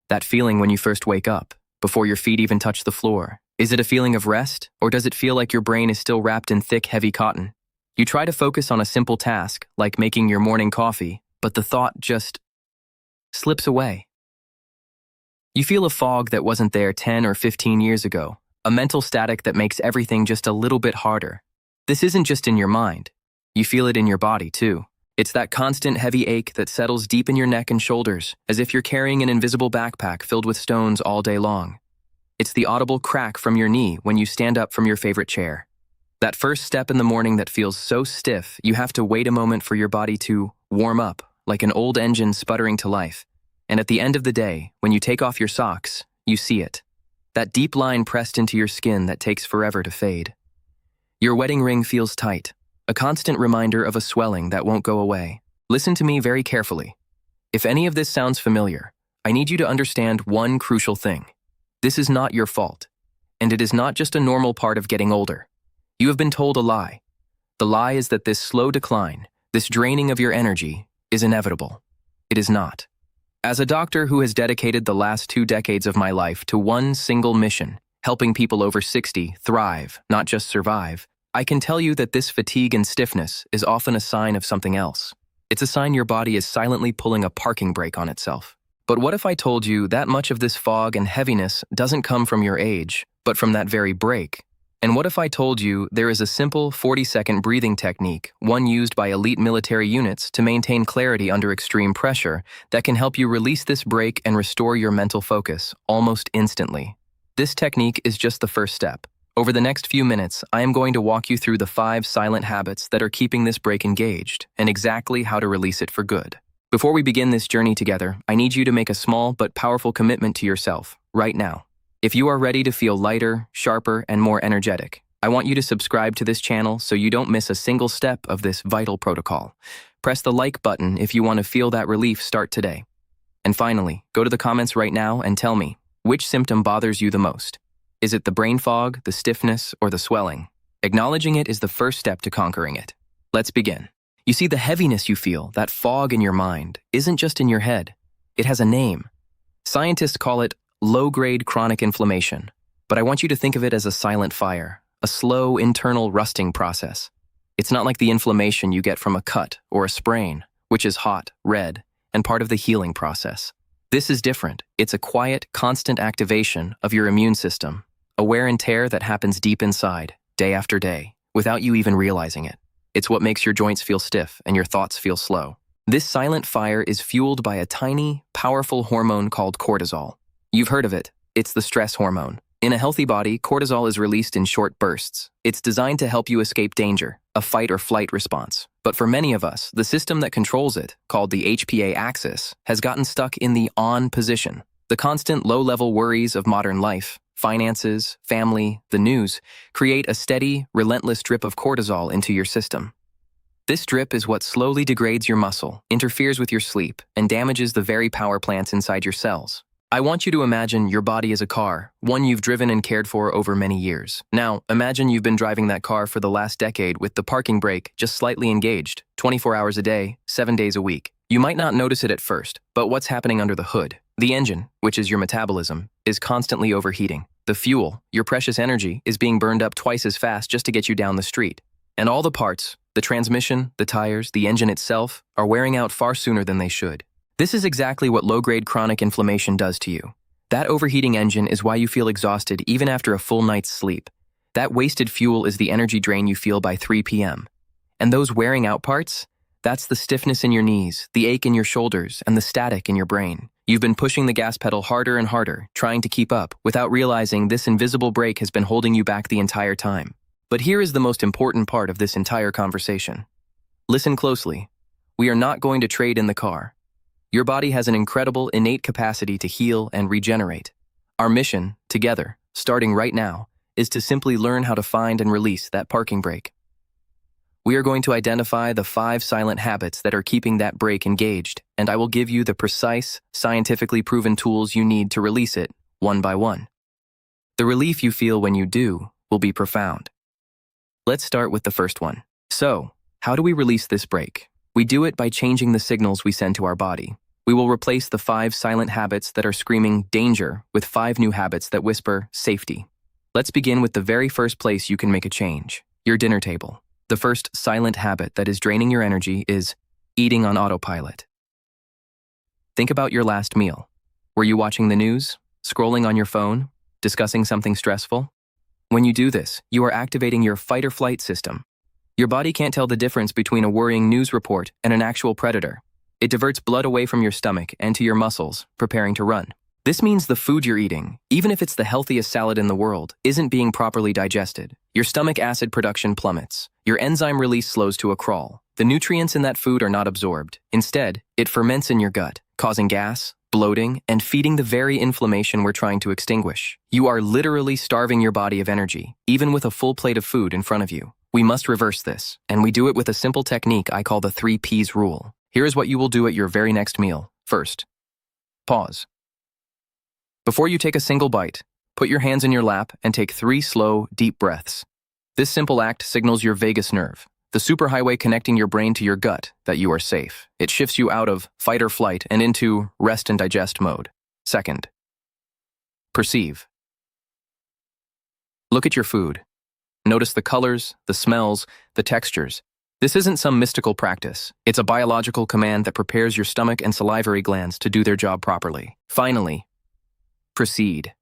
That feeling when you first wake up, before your feet even touch the floor. Is it a feeling of rest, or does it feel like your brain is still wrapped in thick, heavy cotton? You try to focus on a simple task, like making your morning coffee, but the thought just slips away. You feel a fog that wasn't there 10 or 15 years ago, a mental static that makes everything just a little bit harder. This isn't just in your mind. You feel it in your body, too. It's that constant heavy ache that settles deep in your neck and shoulders, as if you're carrying an invisible backpack filled with stones all day long. It's the audible crack from your knee when you stand up from your favorite chair. That first step in the morning that feels so stiff, you have to wait a moment for your body to warm up, like an old engine sputtering to life. And at the end of the day, when you take off your socks, you see it. That deep line pressed into your skin that takes forever to fade. Your wedding ring feels tight, a constant reminder of a swelling that won't go away. Listen to me very carefully. If any of this sounds familiar, I need you to understand one crucial thing. This is not your fault, and it is not just a normal part of getting older. You have been told a lie. The lie is that this slow decline, this draining of your energy, is inevitable. It is not. As a doctor who has dedicated the last 2 decades of my life to one single mission, helping people over 60 thrive, not just survive, I can tell you that this fatigue and stiffness is often a sign of something else. It's a sign your body is silently pulling a parking brake on itself. But what if I told you that much of this fog and heaviness doesn't come from your age, but from that very brake? And what if I told you there is a simple 40-second breathing technique, one used by elite military units to maintain clarity under extreme pressure, that can help you release this brake and restore your mental focus almost instantly? This technique is just the first step. Over the next few minutes, I am going to walk you through the 5 silent habits that are keeping this brake engaged and exactly how to release it for good. Before we begin this journey together, I need you to make a small but powerful commitment to yourself, right now. If you are ready to feel lighter, sharper, and more energetic, I want you to subscribe to this channel so you don't miss a single step of this vital protocol. Press the like button if you want to feel that relief start today. And finally, go to the comments right now and tell me, which symptom bothers you the most? Is it the brain fog, the stiffness, or the swelling? Acknowledging it is the first step to conquering it. Let's begin. You see, the heaviness you feel, that fog in your mind, isn't just in your head. It has a name. Scientists call it low-grade chronic inflammation, but I want you to think of it as a silent fire, a slow internal rusting process. It's not like the inflammation you get from a cut or a sprain, which is hot, red, and part of the healing process. This is different. It's a quiet, constant activation of your immune system, a wear and tear that happens deep inside, day after day, without you even realizing it. It's what makes your joints feel stiff and your thoughts feel slow. This silent fire is fueled by a tiny, powerful hormone called cortisol. You've heard of it. It's the stress hormone. In a healthy body, cortisol is released in short bursts. It's designed to help you escape danger, a fight or flight response. But for many of us, the system that controls it, called the HPA axis, has gotten stuck in the on position. The constant low-level worries of modern life, finances, family, the news, create a steady, relentless drip of cortisol into your system. This drip is what slowly degrades your muscle, interferes with your sleep, and damages the very power plants inside your cells. I want you to imagine your body as a car, one you've driven and cared for over many years. Now, imagine you've been driving that car for the last decade with the parking brake just slightly engaged, 24 hours a day, 7 days a week. You might not notice it at first, but what's happening under the hood? The engine, which is your metabolism, is constantly overheating. The fuel, your precious energy, is being burned up twice as fast just to get you down the street. And all the parts, the transmission, the tires, the engine itself, are wearing out far sooner than they should. This is exactly what low-grade chronic inflammation does to you. That overheating engine is why you feel exhausted even after a full night's sleep. That wasted fuel is the energy drain you feel by 3 p.m. And those wearing out parts? That's the stiffness in your knees, the ache in your shoulders, and the static in your brain. You've been pushing the gas pedal harder and harder, trying to keep up, without realizing this invisible brake has been holding you back the entire time. But here is the most important part of this entire conversation. Listen closely. We are not going to trade in the car. Your body has an incredible innate capacity to heal and regenerate. Our mission, together, starting right now, is to simply learn how to find and release that parking brake. We are going to identify the 5 silent habits that are keeping that brake engaged, and I will give you the precise, scientifically proven tools you need to release it, one by one. The relief you feel when you do will be profound. Let's start with the first one. So, how do we release this brake? We do it by changing the signals we send to our body. We will replace the 5 silent habits that are screaming danger with 5 new habits that whisper safety. Let's begin with the very first place you can make a change, your dinner table. The first silent habit that is draining your energy is eating on autopilot. Think about your last meal. Were you watching the news, scrolling on your phone, discussing something stressful? When you do this, you are activating your fight or flight system. Your body can't tell the difference between a worrying news report and an actual predator. It diverts blood away from your stomach and to your muscles, preparing to run. This means the food you're eating, even if it's the healthiest salad in the world, isn't being properly digested. Your stomach acid production plummets. Your enzyme release slows to a crawl. The nutrients in that food are not absorbed. Instead, it ferments in your gut, causing gas, bloating, and feeding the very inflammation we're trying to extinguish. You are literally starving your body of energy, even with a full plate of food in front of you. We must reverse this, and we do it with a simple technique I call the 3 Ps rule. Here is what you will do at your very next meal. First, pause. Before you take a single bite, put your hands in your lap and take 3 slow, deep breaths. This simple act signals your vagus nerve, the superhighway connecting your brain to your gut, that you are safe. It shifts you out of fight or flight and into rest and digest mode. Second, perceive. Look at your food. Notice the colors, the smells, the textures. This isn't some mystical practice. It's a biological command that prepares your stomach and salivary glands to do their job properly. Finally, proceed.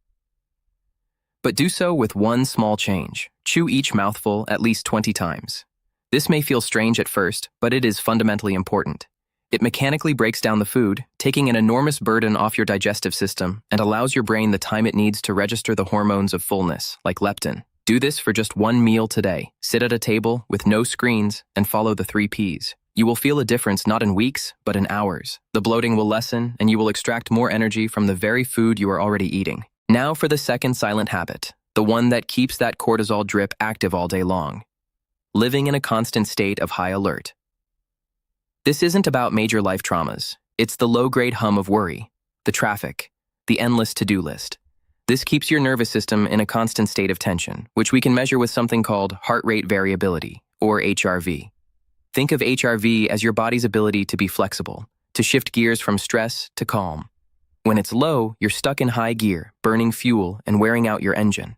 But do so with one small change. Chew each mouthful at least 20 times. This may feel strange at first, but it is fundamentally important. It mechanically breaks down the food, taking an enormous burden off your digestive system and allows your brain the time it needs to register the hormones of fullness, like leptin. Do this for just 1 meal today. Sit at a table with no screens and follow the 3 Ps. You will feel a difference not in weeks, but in hours. The bloating will lessen and you will extract more energy from the very food you are already eating. Now for the second silent habit, the one that keeps that cortisol drip active all day long. Living in a constant state of high alert. This isn't about major life traumas. It's the low-grade hum of worry, the traffic, the endless to-do list. This keeps your nervous system in a constant state of tension, which we can measure with something called heart rate variability, or HRV. Think of HRV as your body's ability to be flexible, to shift gears from stress to calm. When it's low, you're stuck in high gear, burning fuel and wearing out your engine.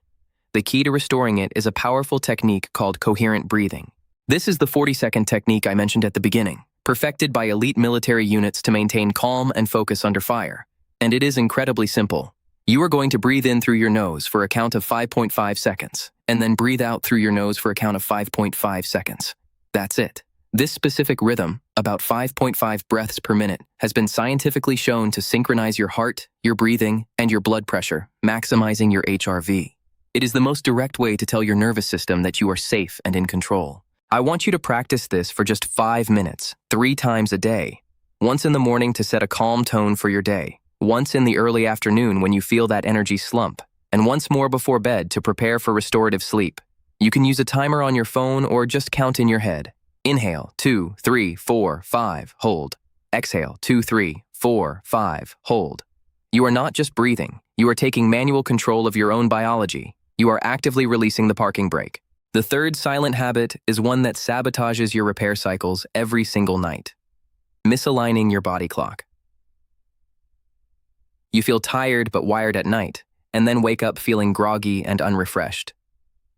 The key to restoring it is a powerful technique called coherent breathing. This is the 40-second technique I mentioned at the beginning, perfected by elite military units to maintain calm and focus under fire. And it is incredibly simple. You are going to breathe in through your nose for a count of 5.5 seconds, and then breathe out through your nose for a count of 5.5 seconds. That's it. This specific rhythm, about 5.5 breaths per minute, has been scientifically shown to synchronize your heart, your breathing, and your blood pressure, maximizing your HRV. It is the most direct way to tell your nervous system that you are safe and in control. I want you to practice this for just 5 minutes, 3 times a day. Once in the morning to set a calm tone for your day. Once in the early afternoon when you feel that energy slump, and once more before bed to prepare for restorative sleep. You can use a timer on your phone or just count in your head. Inhale, 2, 3, 4, 5, hold. Exhale, 2, 3, 4, 5, hold. You are not just breathing, you are taking manual control of your own biology. You are actively releasing the parking brake. The third silent habit is one that sabotages your repair cycles every single night. Misaligning your body clock. You feel tired but wired at night, and then wake up feeling groggy and unrefreshed.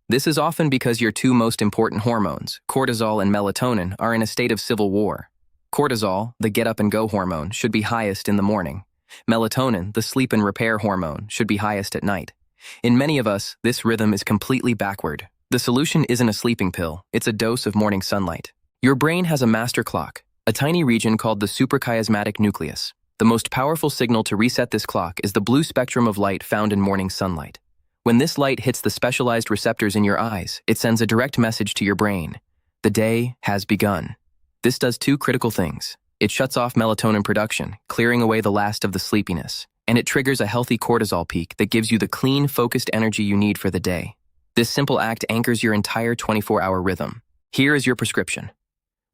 This is often because your 2 most important hormones, cortisol and melatonin, are in a state of civil war. Cortisol, the get-up-and-go hormone, should be highest in the morning. Melatonin, the sleep and repair hormone, should be highest at night. In many of us, this rhythm is completely backward. The solution isn't a sleeping pill, it's a dose of morning sunlight. Your brain has a master clock, a tiny region called the suprachiasmatic nucleus. The most powerful signal to reset this clock is the blue spectrum of light found in morning sunlight. When this light hits the specialized receptors in your eyes, it sends a direct message to your brain. The day has begun. This does 2 critical things. It shuts off melatonin production, clearing away the last of the sleepiness, and it triggers a healthy cortisol peak that gives you the clean, focused energy you need for the day. This simple act anchors your entire 24-hour rhythm. Here is your prescription.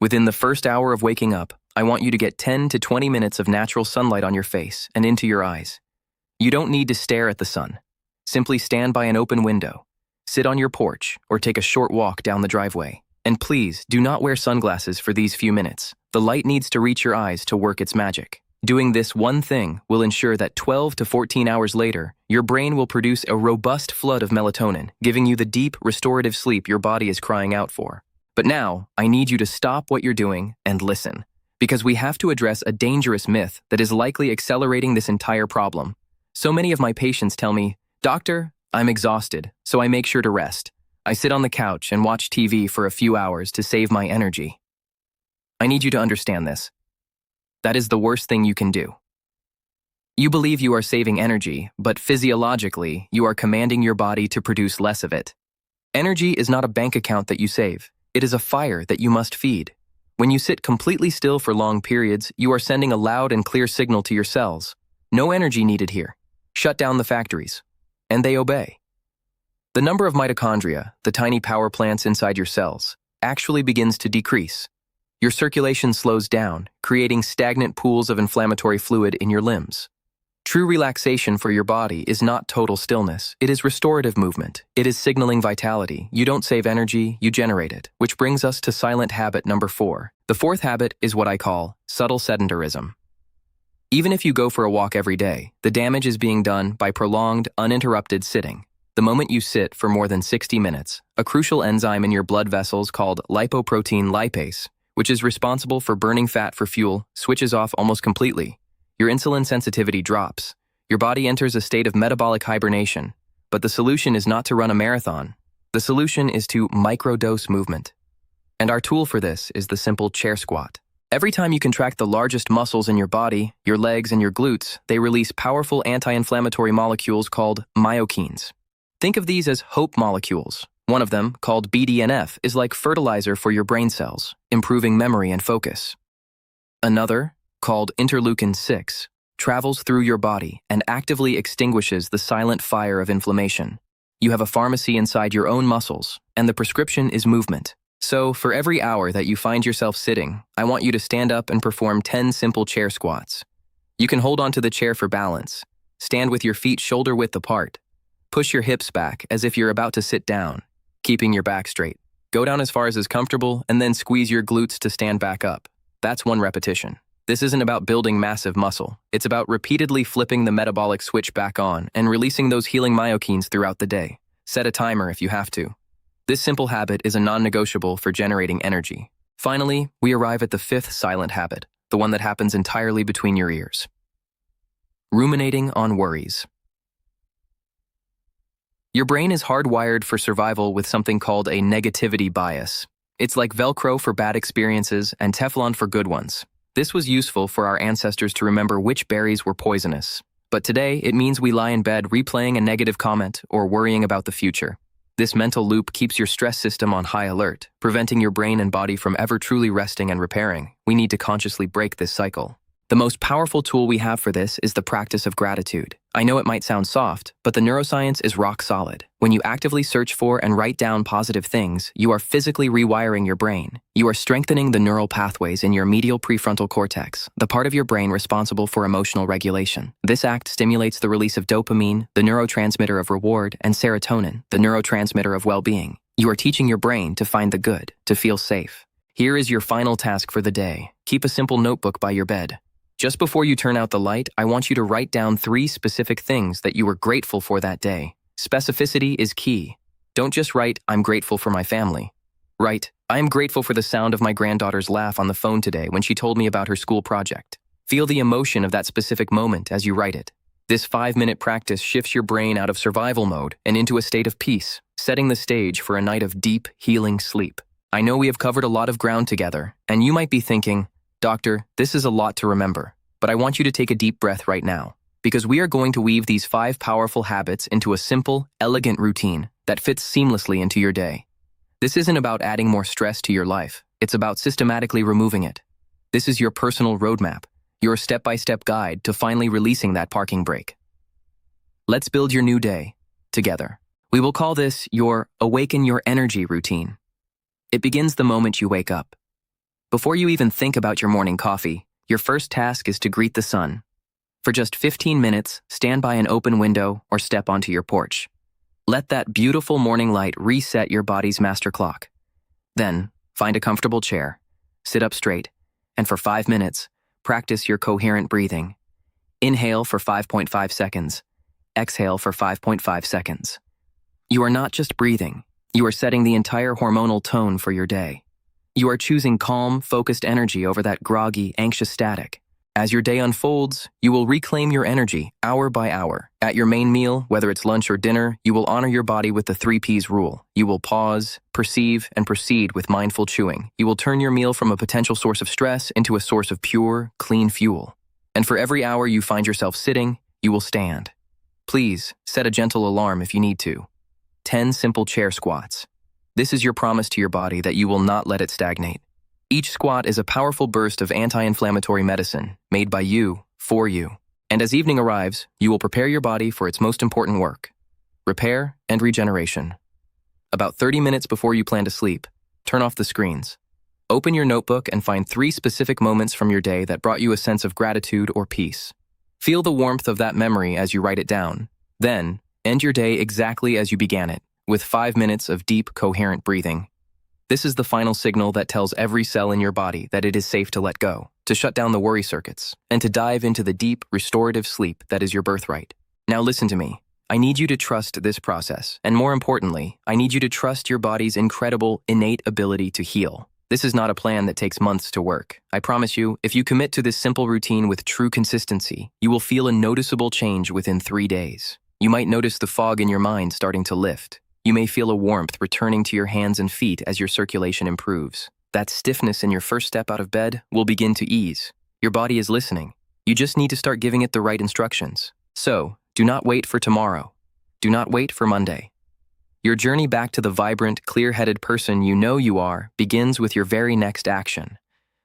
Within the first hour of waking up, I want you to get 10 to 20 minutes of natural sunlight on your face and into your eyes. You don't need to stare at the sun. Simply stand by an open window, sit on your porch, or take a short walk down the driveway. And please, do not wear sunglasses for these few minutes. The light needs to reach your eyes to work its magic. Doing this one thing will ensure that 12 to 14 hours later, your brain will produce a robust flood of melatonin, giving you the deep, restorative sleep your body is crying out for. But now, I need you to stop what you're doing and listen, because we have to address a dangerous myth that is likely accelerating this entire problem. So many of my patients tell me, "Doctor, I'm exhausted, so I make sure to rest. I sit on the couch and watch TV for a few hours to save my energy." I need you to understand this. That is the worst thing you can do. You believe you are saving energy, but physiologically, you are commanding your body to produce less of it. Energy is not a bank account that you save. It is a fire that you must feed. When you sit completely still for long periods, you are sending a loud and clear signal to your cells. No energy needed here. Shut down the factories. And they obey. The number of mitochondria, the tiny power plants inside your cells, actually begins to decrease. Your circulation slows down, creating stagnant pools of inflammatory fluid in your limbs. True relaxation for your body is not total stillness. It is restorative movement. It is signaling vitality. You don't save energy, you generate it. Which brings us to silent habit number 4. The fourth habit is what I call subtle sedentarism. Even if you go for a walk every day, the damage is being done by prolonged, uninterrupted sitting. The moment you sit for more than 60 minutes, a crucial enzyme in your blood vessels called lipoprotein lipase, which is responsible for burning fat for fuel, switches off almost completely. Your insulin sensitivity drops. Your body enters a state of metabolic hibernation. But the solution is not to run a marathon. The solution is to microdose movement. And our tool for this is the simple chair squat. Every time you contract the largest muscles in your body, your legs and your glutes, they release powerful anti-inflammatory molecules called myokines. Think of these as hope molecules. One of them, called BDNF, is like fertilizer for your brain cells, improving memory and focus. Another, called interleukin-6, travels through your body and actively extinguishes the silent fire of inflammation. You have a pharmacy inside your own muscles, and the prescription is movement. So, for every hour that you find yourself sitting, I want you to stand up and perform 10 simple chair squats. You can hold onto the chair for balance. Stand with your feet shoulder-width apart. Push your hips back as if you're about to sit down, keeping your back straight. Go down as far as is comfortable and then squeeze your glutes to stand back up. That's 1 repetition. This isn't about building massive muscle. It's about repeatedly flipping the metabolic switch back on and releasing those healing myokines throughout the day. Set a timer if you have to. This simple habit is a non-negotiable for generating energy. Finally, we arrive at the 5th silent habit, the one that happens entirely between your ears. Ruminating on worries. Your brain is hardwired for survival with something called a negativity bias. It's like Velcro for bad experiences and Teflon for good ones. This was useful for our ancestors to remember which berries were poisonous. But today, it means we lie in bed replaying a negative comment or worrying about the future. This mental loop keeps your stress system on high alert, preventing your brain and body from ever truly resting and repairing. We need to consciously break this cycle. The most powerful tool we have for this is the practice of gratitude. I know it might sound soft, but the neuroscience is rock solid. When you actively search for and write down positive things, you are physically rewiring your brain. You are strengthening the neural pathways in your medial prefrontal cortex, the part of your brain responsible for emotional regulation. This act stimulates the release of dopamine, the neurotransmitter of reward, and serotonin, the neurotransmitter of well-being. You are teaching your brain to find the good, to feel safe. Here is your final task for the day. Keep a simple notebook by your bed. Just before you turn out the light, I want you to write down 3 specific things that you were grateful for that day. Specificity is key. Don't just write, "I'm grateful for my family." Write, "I am grateful for the sound of my granddaughter's laugh on the phone today when she told me about her school project." Feel the emotion of that specific moment as you write it. This 5-minute practice shifts your brain out of survival mode and into a state of peace, setting the stage for a night of deep, healing sleep. I know we have covered a lot of ground together, and you might be thinking, "Doctor, this is a lot to remember," but I want you to take a deep breath right now, because we are going to weave these 5 powerful habits into a simple, elegant routine that fits seamlessly into your day. This isn't about adding more stress to your life. It's about systematically removing it. This is your personal roadmap, your step-by-step guide to finally releasing that parking brake. Let's build your new day together. We will call this your Awaken Your Energy routine. It begins the moment you wake up. Before you even think about your morning coffee, your first task is to greet the sun. For just 15 minutes, stand by an open window or step onto your porch. Let that beautiful morning light reset your body's master clock. Then, find a comfortable chair, sit up straight, and for 5 minutes, practice your coherent breathing. Inhale for 5.5 seconds. Exhale for 5.5 seconds. You are not just breathing, you are setting the entire hormonal tone for your day. You are choosing calm, focused energy over that groggy, anxious static. As your day unfolds, you will reclaim your energy hour by hour. At your main meal, whether it's lunch or dinner, you will honor your body with the 3 Ps rule. You will pause, perceive, and proceed with mindful chewing. You will turn your meal from a potential source of stress into a source of pure, clean fuel. And for every hour you find yourself sitting, you will stand. Please, set a gentle alarm if you need to. 10 simple chair squats. This is your promise to your body that you will not let it stagnate. Each squat is a powerful burst of anti-inflammatory medicine made by you, for you. And as evening arrives, you will prepare your body for its most important work: repair and regeneration. About 30 minutes before you plan to sleep, turn off the screens. Open your notebook and find 3 specific moments from your day that brought you a sense of gratitude or peace. Feel the warmth of that memory as you write it down. Then, end your day exactly as you began it, with 5 minutes of deep, coherent breathing. This is the final signal that tells every cell in your body that it is safe to let go, to shut down the worry circuits, and to dive into the deep, restorative sleep that is your birthright. Now listen to me. I need you to trust this process, and more importantly, I need you to trust your body's incredible, innate ability to heal. This is not a plan that takes months to work. I promise you, if you commit to this simple routine with true consistency, you will feel a noticeable change within 3 days. You might notice the fog in your mind starting to lift. You may feel a warmth returning to your hands and feet as your circulation improves. That stiffness in your first step out of bed will begin to ease. Your body is listening. You just need to start giving it the right instructions. So, do not wait for tomorrow. Do not wait for Monday. Your journey back to the vibrant, clear-headed person you know you are begins with your very next action.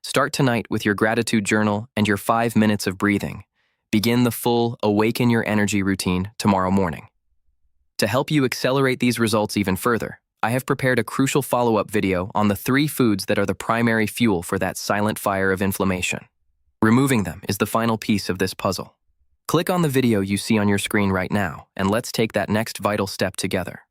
Start tonight with your gratitude journal and your 5 minutes of breathing. Begin the full Awaken Your Energy routine tomorrow morning. To help you accelerate these results even further, I have prepared a crucial follow-up video on the 3 foods that are the primary fuel for that silent fire of inflammation. Removing them is the final piece of this puzzle. Click on the video you see on your screen right now, and let's take that next vital step together.